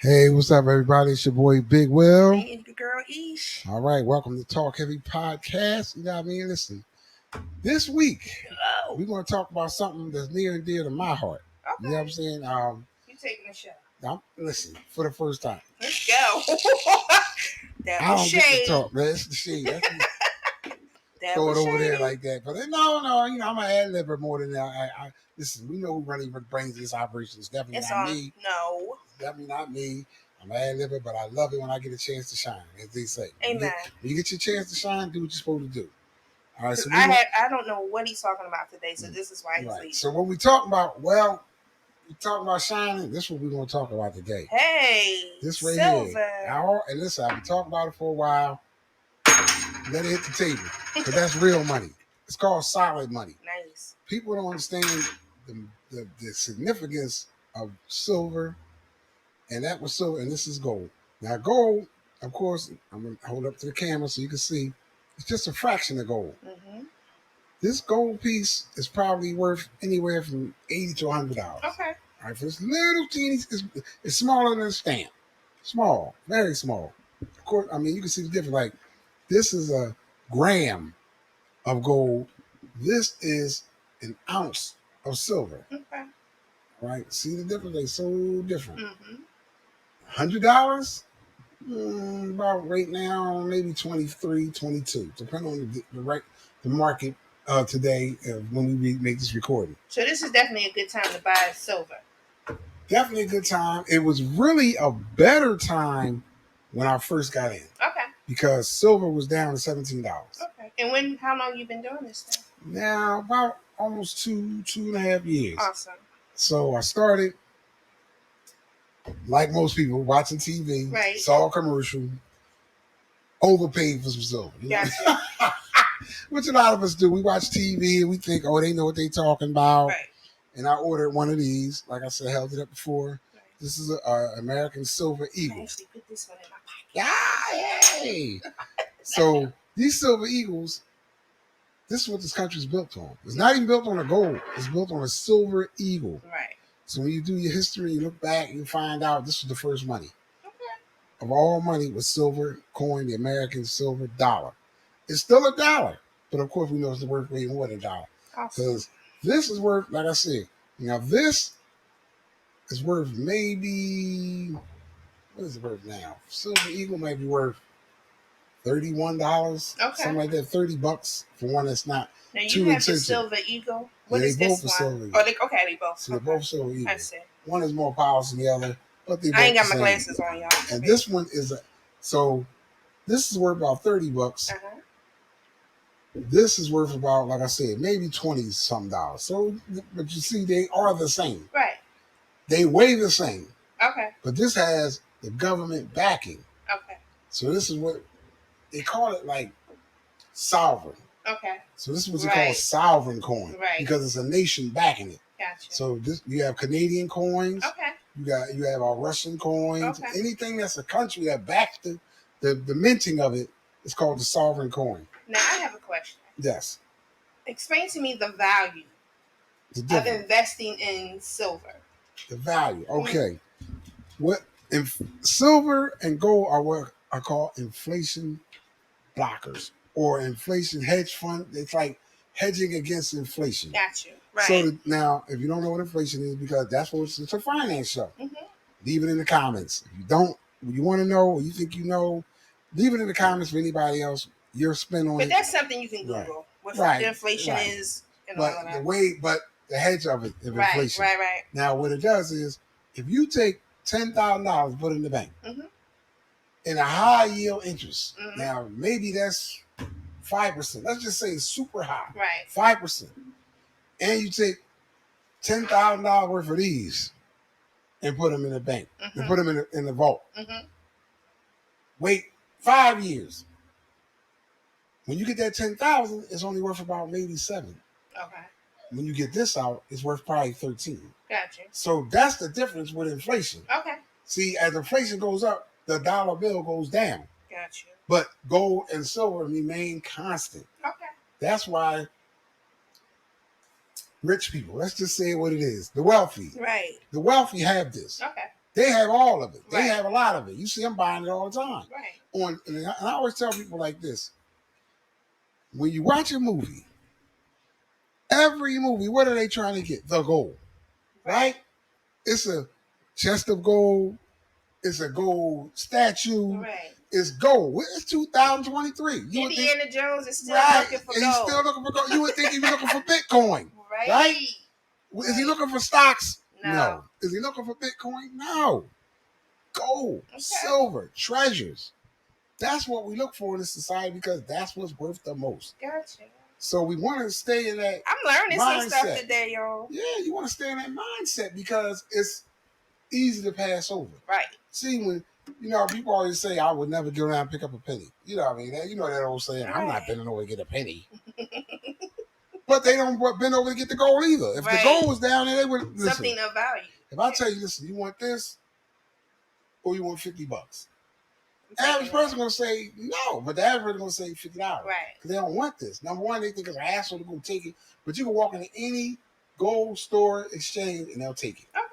Hey, what's up, everybody? It's your boy Big Will. Me and your girl Ish. All right, welcome to Talk Heavy Podcast. You know what I mean? Listen, this week Oh, we're going to talk about something that's near and dear to my heart. You know what I'm okay. saying? You taking a shot. Listen, for the first time, Let's go. That I was don't get to shade. talk, man. It's the shade. That's That throw it was over there shady. like that. But no, you know, I'm an ad libber more than that. Listen, we know who really brings this operation. It's definitely It's not on. me. No. It's definitely not me. I'm an ad libber, but I love it when I get a chance to shine, as they say. Amen. When you get your chance to shine, do what you're supposed to do. All right, Because so I don't know what he's talking about today, so this is why he's right. leaving. So when we talk about, we talk about shining. This is what we're gonna talk about today. Hey, This right silver. here. And listen, I've been talking about it for a while. Let it hit the table, because that's real money. It's called solid money. Nice. People don't understand the significance of silver, and that was silver, and this is gold. Now, gold, of course, I'm gonna hold up to the camera so you can see. It's just a fraction of gold. Mm-hmm. This gold piece is probably worth anywhere from $80 to $100. Okay. All right, for this little teeny, it's smaller than a stamp. Small, very small. Of course, I mean, you can see the difference. Like, this is a gram of gold. This is an ounce of silver. Okay. Right? See the difference? They're so different. Mm-hmm. $100? About right now, maybe 23, 22, depending on the market today when we make this recording. So this is definitely a good time to buy silver. Definitely a good time. It was really a better time when I first got in. Okay. Because silver was down to $17. Okay. And how long you been doing this thing? Now about almost two and a half years. Awesome. So I started, like most people, watching TV, right. Saw a commercial, overpaid for some silver. Gotcha. Which a lot of us do. We watch TV and we think, oh, they know what they're talking about. Right. And I ordered one of these. Like I said, I held it up before. Right. This is an American Silver Eagle. I actually put this one in my pocket. Yeah, hey. So these Silver Eagles, this is what this country is built on. It's not even built on a gold. It's built on a Silver Eagle. Right. So when you do your history, you look back, you find out this was the first money. Okay. Of all money was silver coin, the American silver dollar. It's still a dollar, but of course we know it's worth way more than a dollar. Because this is worth, like I said, this is worth maybe, what is it worth now? Silver Eagle might be worth $31, something like that, $30 for one that's not now you too have expensive. The Silver Eagle. What is this one? Silver Eagle. They both. So they're both Silver Eagle. I see. One is more polished than the other, but they both I ain't got the my same. glasses on, y'all. And this one is this is worth about $30. Uh-huh. This is worth about, like I said, maybe 20 something dollars. So, but you see, they are the same. Right. They weigh the same. Okay. But this has the government backing. Okay. So this is what they call it, like sovereign. Okay. So this is what they call sovereign coin. Right. Because it's a nation backing it. Gotcha. So you have Canadian coins. Okay. You have our Russian coins. Okay. Anything that's a country that backs the minting of it is called the sovereign coin. Now I have a question. Yes. Explain to me the value of investing in silver. The value. Okay. Silver and gold are what are called inflation blockers or inflation hedge fund. It's like hedging against inflation. Got you. Right. So now, if you don't know what inflation is, because that's what it's a finance show. Mm-hmm. Leave it in the comments. If you don't, you want to know, or you think you know, leave it in the comments for anybody else. Your spin on it. But that's something you can Google. What the inflation is. And but all of that. But the hedge of it, of inflation. Right. Now, what it does is, if you take $10,000, put it in the bank, mm-hmm. in a high yield interest. Mm-hmm. Now, maybe that's 5%. Let's just say super high. Right. 5%. And you take $10,000 worth of these and put them in the bank. Mm-hmm. And put them in the vault. Mm-hmm. Wait 5 years. When you get that $10,000, it's only worth about maybe $7. Okay. When you get this out, it's worth probably $13. Gotcha. So that's the difference with inflation. Okay. See, as inflation goes up, the dollar bill goes down. Gotcha. But gold and silver remain constant. Okay. That's why rich people, let's just say what it is, the wealthy. Right. The wealthy have this. Okay. They have all of it. They Right. have a lot of it. You see them buying it all the time. Right. And I always tell people like this: when you watch a movie, every movie, what are they trying to get? The gold, right? It's a chest of gold. It's a gold statue. Right. It's gold. It's 2023. Indiana Jones is still looking for gold. He's still looking for gold. You would think he was looking for Bitcoin. Right? Is he looking for stocks? No. Is he looking for Bitcoin? No. Gold, silver, treasures. That's what we look for in this society because that's what's worth the most. Gotcha. So we want to stay in that I'm learning mindset. some stuff today, y'all. Yeah, you want to stay in that mindset because it's easy to pass over. Right. See, when people always say, I would never go around and pick up a penny. You know what I mean? You know that old saying, I'm not bending over to get a penny. But they don't bend over to get the gold either. If the gold was down there, they would listen. Something of value. If I tell you, listen, you want this or you want $50? The average person gonna say no, but the average person gonna say $50. Right. Because they don't want this. Number one, they think it's an asshole to go take it. But you can walk into any gold store exchange and they'll take it. Okay.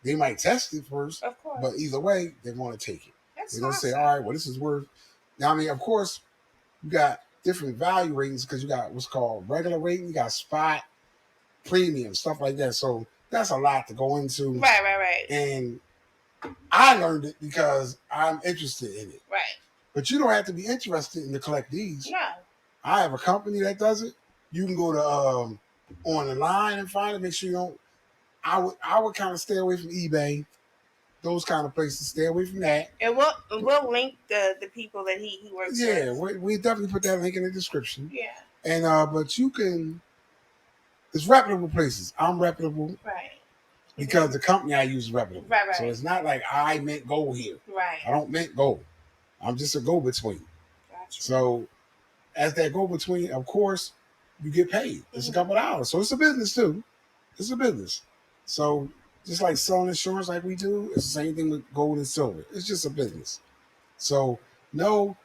They might test it first, of course. But either way, they're going to take it. They're going to say, all right, well, this is worth. Now, I mean, of course, you got different value ratings because you got what's called regular rating, you got spot, premium, stuff like that. So that's a lot to go into. Right. And I learned it because I'm interested in it. Right. But you don't have to be interested in to collect these. No. I have a company that does it. You can go to on the line and find it. Make sure you don't. I would kind of stay away from eBay, those kind of places. Stay away from that. And we'll link the people that he works with. Yeah, we definitely put that link in the description. Yeah. And but you can. It's reputable places. I'm reputable. Right. Because the company I use is reputable. Right. So it's not like I mint gold here. Right. I don't mint gold. I'm just a go-between. Gotcha. So as that go-between, of course, you get paid. It's a couple of dollars. So it's a business too. It's a business. So just like selling insurance like we do, it's the same thing with gold and silver. It's just a business. So no,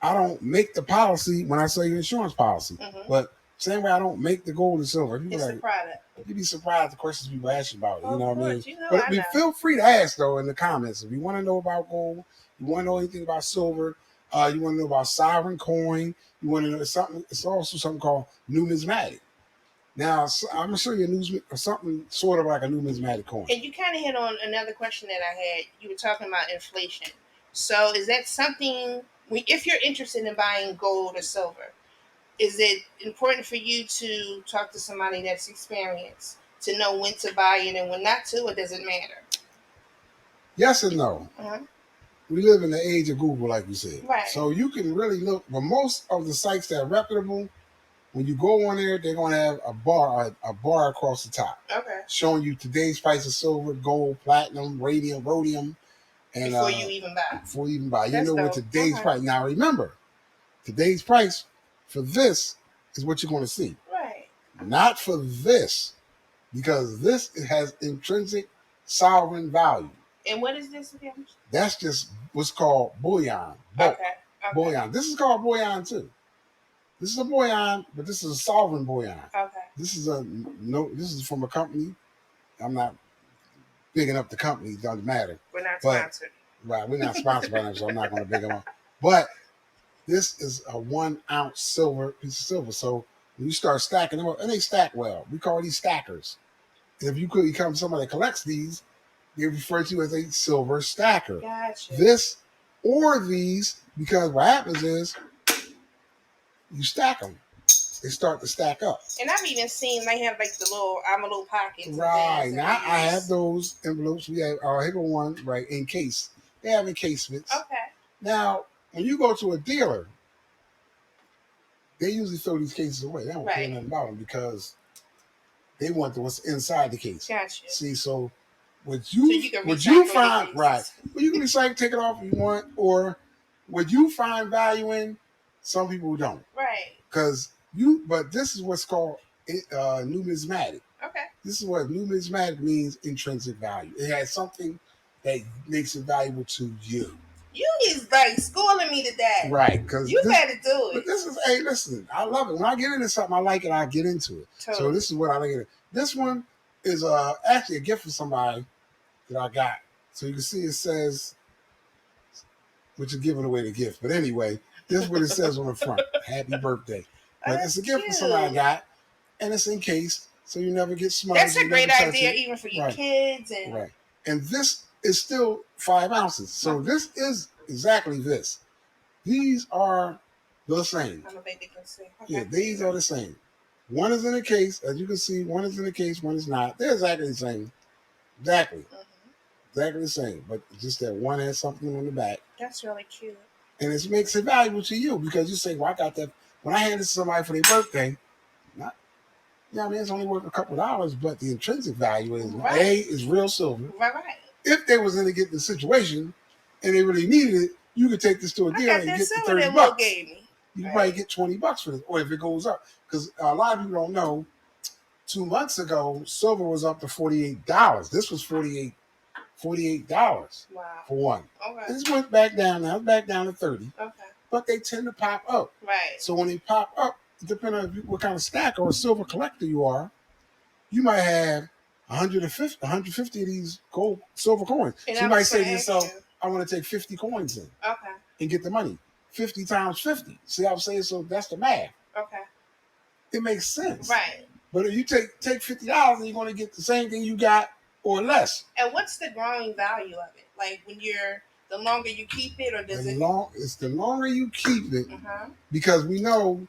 I don't make the policy when I sell you insurance policy. But same way I don't make the gold and silver. It's a product. You'd be surprised the questions people ask you about it. You know what I mean? But feel free to ask though in the comments. If you want to know about gold, you want to know anything about silver, you want to know about sovereign coin, you want to know something. It's also something called numismatic. Now, I'm going to show you something sort of like a numismatic coin. And you kind of hit on another question that I had. You were talking about inflation. So is that something, if you're interested in buying gold or silver, is it important for you to talk to somebody that's experienced to know when to buy it and when not to, or does it matter? Yes and no. We live in the age of Google, like you said. Right. So you can really look, but most of the sites that are reputable, when you go on there, they're going to have a bar across the top. Okay. Showing you today's price of silver, gold, platinum, rhodium. And, before you even buy. Before you even buy. You know what today's price. Now remember, today's price for this is what you're going to see. Right. Not for this, because this has intrinsic sovereign value. And what is this again? That's just what's called bullion. Okay. Bullion. This is called bullion too. This is a bullion, but this is a sovereign bullion. Okay. This is from a company. I'm not bigging up the company. It doesn't matter. We're not sponsored. Right. We're not sponsored by them, so I'm not going to big them up. But this is a 1 ounce piece of silver. So when you start stacking them up, and they stack well. We call these stackers. And if you could become somebody that collects these, they refer to as a silver stacker. Gotcha. This or these, because what happens is you stack them. They start to stack up. And I've even seen they have like the little envelope pockets. Right. Now I have those envelopes. We have our Higgle one, right, in case. They have encasements. Okay. Now, when you go to a dealer, they usually throw these cases away. They don't care nothing about them because they want what's inside the case. Gotcha. See, so would you find right? Well, you can recycle, take it off if you want, or would you find value in? Some people don't. Right. But this is what's called numismatic. Okay. This is what numismatic means: intrinsic value. It has something that makes it valuable to you. You is like schooling me today. Right, because you better do it. But this is, hey, listen, I love it. When I get into something, I like it, I get into it. Totally. So this is what I like. This one is actually a gift from somebody that I got So you can see it says, which is giving away the gift. But anyway, this is what it says on the front. Happy birthday. But it's a gift that somebody got, and it's encased, so you never get smudged. That's a great idea, even for your kids. And right. And this is still 5 ounces. So this is exactly this. These are the same. I don't think they can see. Okay. Yeah, these are the same. One is in a case, as you can see. One is in a case, one is not. They're exactly the same. Exactly. Exactly the same. But just that one has something on the back. That's really cute. And it makes it valuable to you because you say, well, I got that. When I hand this to somebody for their birthday, not, I mean, it's only worth a couple of dollars, but the intrinsic value is, A, is real silver. Right. If they was in a getting situation and they really needed it, you could take this to a dealer and get the $30. You can probably get $20 for this, or if it goes up. Because a lot of people don't know, 2 months ago, silver was up to $48. This was $48 for one. Okay. This went back down now. It's back down to 30. Okay. But they tend to pop up. Right. So when they pop up, depending on what kind of stack or a silver collector you are, you might have 150 of these silver coins. And so you might say to yourself, I want to take 50 coins in. Okay. And get the money. 50 times 50. See what I'm saying? So that's the math. Okay. It makes sense. Right. But if you take $50 and you're going to get the same thing you got or less. And what's the growing value of it? Like when the longer you keep it, or does it's the longer you keep it, because we know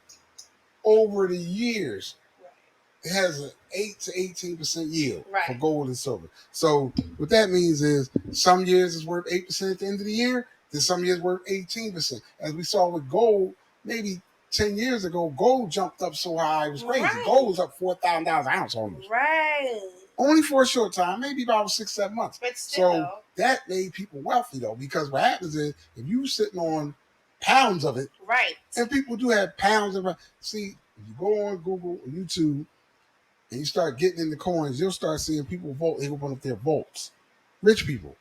over the years it has an 8 to 18% yield for gold and silver. So what that means is some years it's worth 8% at the end of the year, then some years worth 18%. As we saw with gold, maybe 10 years ago, gold jumped up so high it was crazy. Right. Gold was up $4,000 an ounce almost. Right. Only for a short time, maybe about 6-7 months. But still, so that made people wealthy though, because what happens is if you're sitting on pounds of it, right? And people do have pounds of it. See, if you go on Google or YouTube and you start getting into coins, you'll start seeing people vote. They open up their vaults. Rich people.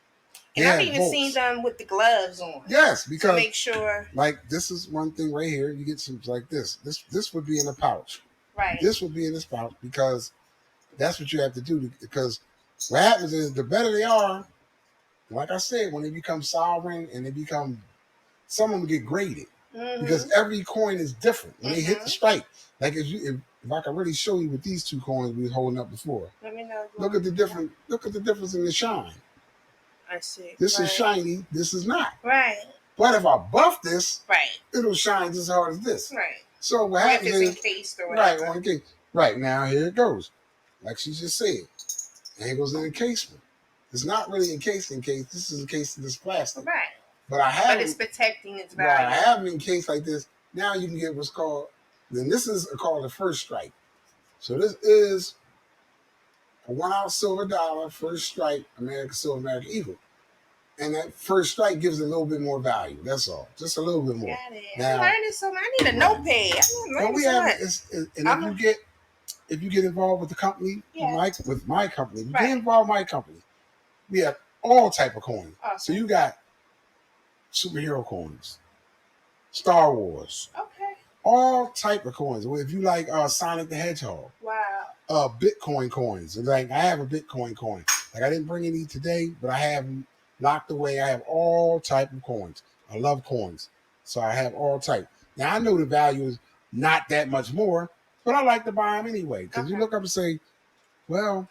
And I've even seen them with the gloves on. Yes, because to make sure. Like this is one thing right here. You get some like this. This would be in a pouch. Right. This would be in this pouch because that's what you have to do. Because what happens is the better they are, like I said, when they become sovereign and they become, some of them get graded because every coin is different when they hit the strike. Like if I can really show you with these two coins we were holding up before. Let me know. Look at the difference in the shine. I see. This is shiny. This is not. Right. But if I buff this, it'll shine just as hard as this. Right. So what happens is encased or whatever. Right, on case. Right now, here it goes. Like she just said, and it goes in encasement. It's not really encased in case. This is encased in this plastic. Right. But it's protecting its value. Right. I have them encased like this. Now you can get what's called. Then this is called the first strike. So this is a 1 ounce silver dollar, first strike, American silver, American eagle. And that first strike gives it a little bit more value. That's all. Just a little bit more. Got it. Now, I'm learning so much. I need a notepad. I'm learning so much. If you get involved with the company, with my company, if you get involved with my company, we have all type of coins. Awesome. So you got superhero coins, Star Wars, all type of coins. If you like Sonic the Hedgehog, Bitcoin coins. Like I have a Bitcoin coin. Like I didn't bring any today, but I have them locked away. I have all type of coins. I love coins, so I have all type. Now I know the value is not that much more, but I like to buy them anyway. Because you look up and say, well,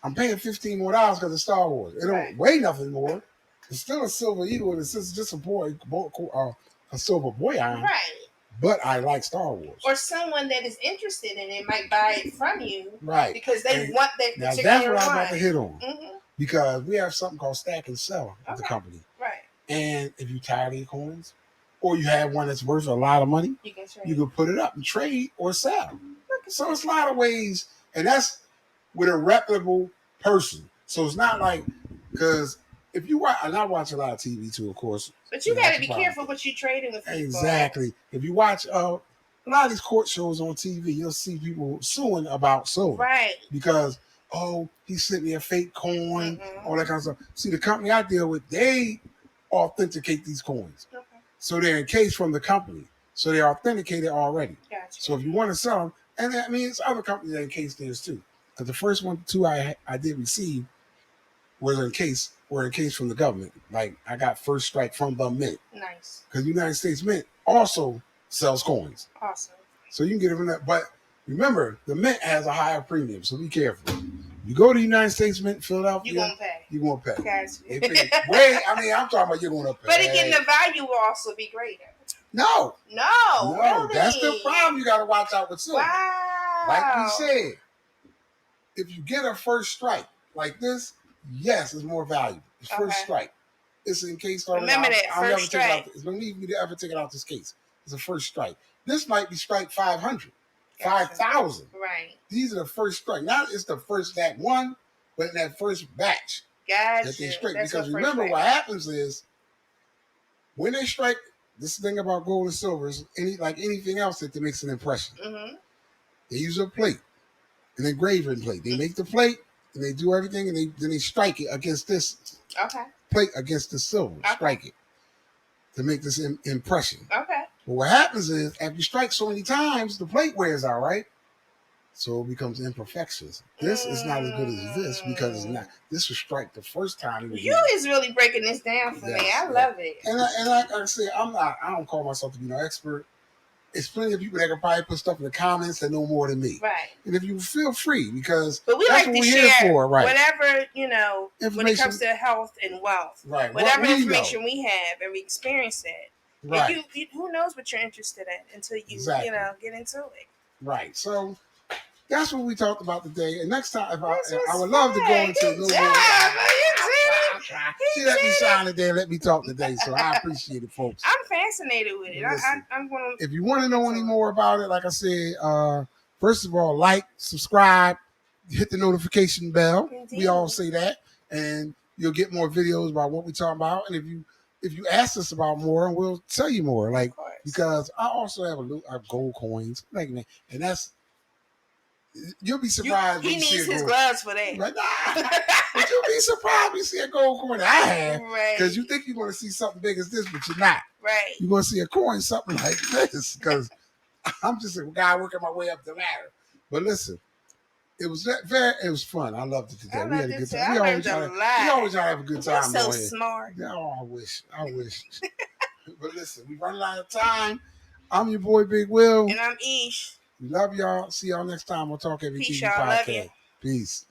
I'm paying $15 more because of Star Wars. It don't weigh nothing more. It's still a silver eagle, and it's just a silver boy iron. Right. But I like Star Wars. Or someone that is interested in it might buy it from you. Right. Because they want that particular one. Now that's what I'm about to hit on. Because we have something called stack and sell at the company. Right. And if you're tired of your coins, or you have one that's worth a lot of money, you can put it up and trade or sell. So it's a lot of ways, and that's with a reputable person. So it's not like, because if you watch, and I watch a lot of TV too, of course. But you got to be careful what you're trading with people. Exactly. If you watch a lot of these court shows on TV, you'll see people suing about silver. Right. Because, he sent me a fake coin, all that kind of stuff. See, the company I deal with, they authenticate these coins. Okay. So they're encased from the company. So they're authenticated already. Gotcha. So if you want to sell them, and I mean, it's other companies that encase theirs too. Because the first one, too, I did receive, where in case from the government. Like I got first strike from the Mint. Nice. Because United States Mint also sells coins. Awesome. So you can get it from that. But remember, the Mint has a higher premium, so be careful. You go to United States Mint, Philadelphia, you're gonna pay. You're gonna pay. Gotcha. I'm talking about you're gonna pay. But again, the value will also be greater. No, really? That's the problem. You got to watch out with silver. Wow. Like we said, if you get a first strike like this, yes, it's more valuable. It's first strike. It's in case. Remember that first strike. It's no need for me to ever take it out this case. It's a first strike. This might be strike 500, 5,000. Right. These are the first strike. Not it's the first that one, but in that first batch that they strike. That's because remember what happens is when they strike. This thing about gold and silver is anything else that makes an impression. Mm-hmm. They use a plate, an engraving plate. They make the plate and they do everything, and then they strike it against this plate against the silver. Strike it to make this impression. Okay. But what happens is after you strike so many times, the plate wears out, right? So it becomes imperfections. This is not as good as this because it's not. This was strike the first time. You is really breaking this down for me. I love it. And like I say, I don't call myself to be no expert. It's plenty of people that can probably put stuff in the comments that know more than me. Right. And if you feel free, because but we that's like what to we're share here for, right? Whatever, when it comes to health and wealth. Right. Whatever information we have and we experience that. Right. You, who knows what you're interested in until you, get into it. Right. So that's what we talked about today. And next time, I would love to go into a little more. She let me shine today, let me talk today. So I appreciate it, folks. I'm fascinated with it. I'm going to. If you want to know any more about it, like I said, first of all, like, subscribe, hit the notification bell. Indeed. We all say that, and you'll get more videos about what we're talking about. And if you ask us about more, we'll tell you more. Like because I also have gold coins, and that's. You'll be surprised. He needs his gloves for that. Right? But you'll be surprised when you see a gold coin that I have. Right. Because you think you're going to see something big as this, but you're not. Right. You're going to see a coin something like this. Because I'm just a guy working my way up the ladder. But listen, it was fun. I loved it today. We had a good time. We always try to have a good time. You're so smart. Oh, I wish. But listen, we running out of time. I'm your boy Big Will. And I'm Ish. We love y'all. See y'all next time. We'll talk every TV podcast. Peace.